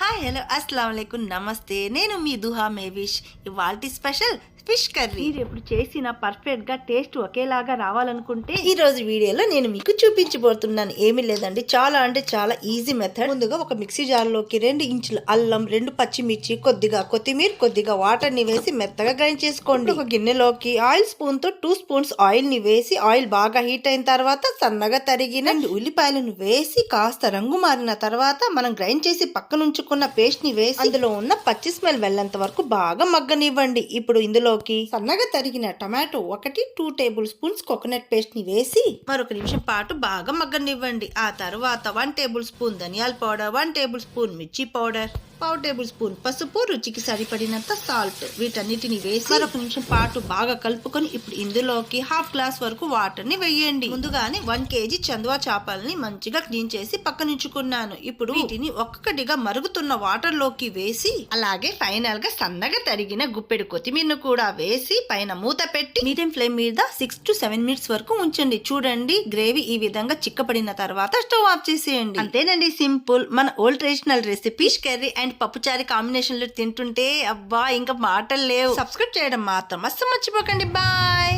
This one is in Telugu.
హాయ్ హలో అస్సలం వాలేకుం నమస్తే. నేను మీ దుహా మేవిష్. ఇవాల్టి స్పెషల్ ఫిష్ కర్రీ. మీరు ఎప్పుడు చేసిన పర్ఫెక్ట్ గా టేస్ట్ ఒకేలాగా రావాలనుకుంటే ఈ రోజు వీడియోలో నేను మీకు చూపించబోతున్నాను. ఏమీ లేదండి, చాలా అంటే చాలా ఈజీ మెథడ్. ముందుగా ఒక మిక్సీ జార్ లోకి 2 ఇంచుల అల్లం, 2 పచ్చిమిర్చి, కొద్దిగా కొత్తిమీర, కొద్దిగా వాటర్ ని వేసి మెత్తగా గ్రైండ్ చేసుకోండి. ఒక గిన్నెలోకి ఆయిల్ స్పూన్ తో 2 స్పూన్స్ ఆయిల్ ని వేసి ఆయిల్ బాగా హీట్ అయిన తర్వాత సన్నగా తరిగిన 2 ఉల్లిపాయలను వేసి కాస్త రంగు మారిన తర్వాత మనం గ్రైండ్ చేసి పక్కనుంచుకున్న పేస్ట్ ని వేసి అందులో ఉన్న పచ్చి స్మెల్ వెళ్ళేంత వరకు బాగా మగ్గనివ్వండి. ఇప్పుడు ఇందులో సన్నగా తరిగిన tomato 2 tablespoons coconut paste ని వేసి మరొక నిమిషం పాటు బాగా మగ్గనివ్వండి. ఆ తర్వాత 1 టేబుల్ స్పూన్ ధనియాల పౌడర్, 1 టేబుల్ స్పూన్ మిర్చి పౌడర్, 1/2 టేబుల్ స్పూన్ పసుపు, రుచికి సరిపడినంత సాల్ట్, వీటన్నిటిని వేసి మరొక నిమిషం పాటు బాగా కలుపుకొని ఇప్పుడు ఇందులోకి 1/2 గ్లాస్ వరకు వాటర్ ని వేయండి. ముందుగానే 1 కేజీ చందువా చేపల్ని మంచిగా క్లీన్ చేసి పక్కనుంచుకున్నాను. ఇప్పుడు వీటిని ఒక్కొక్కటిగా మరుగుతున్న వాటర్ లోకి వేసి అలాగే ఫైనల్ గా సన్నగా తరిగిన గుప్పెడు కొత్తిమీరను కూడా వేసి పైన మూత పెట్టి మీడియం ఫ్లేమ్ మీద 6 to 7 మినిట్స్ వరకు ఉంచండి. చూడండి, గ్రేవీ ఈ విధంగా చిక్కపడిన తర్వాత స్టవ్ ఆఫ్ చేసేయండి. అంతేనండి, సింపుల్ మన old traditional recipe fish curry and పప్పుచారి కాంబినేషన్ లో తింటుంటే అబ్బా ఇంకా మాటలు లేవు. సబ్స్క్రైబ్ చేయడం మాత్రం అస్సలు మర్చిపోకండి. బాయ్.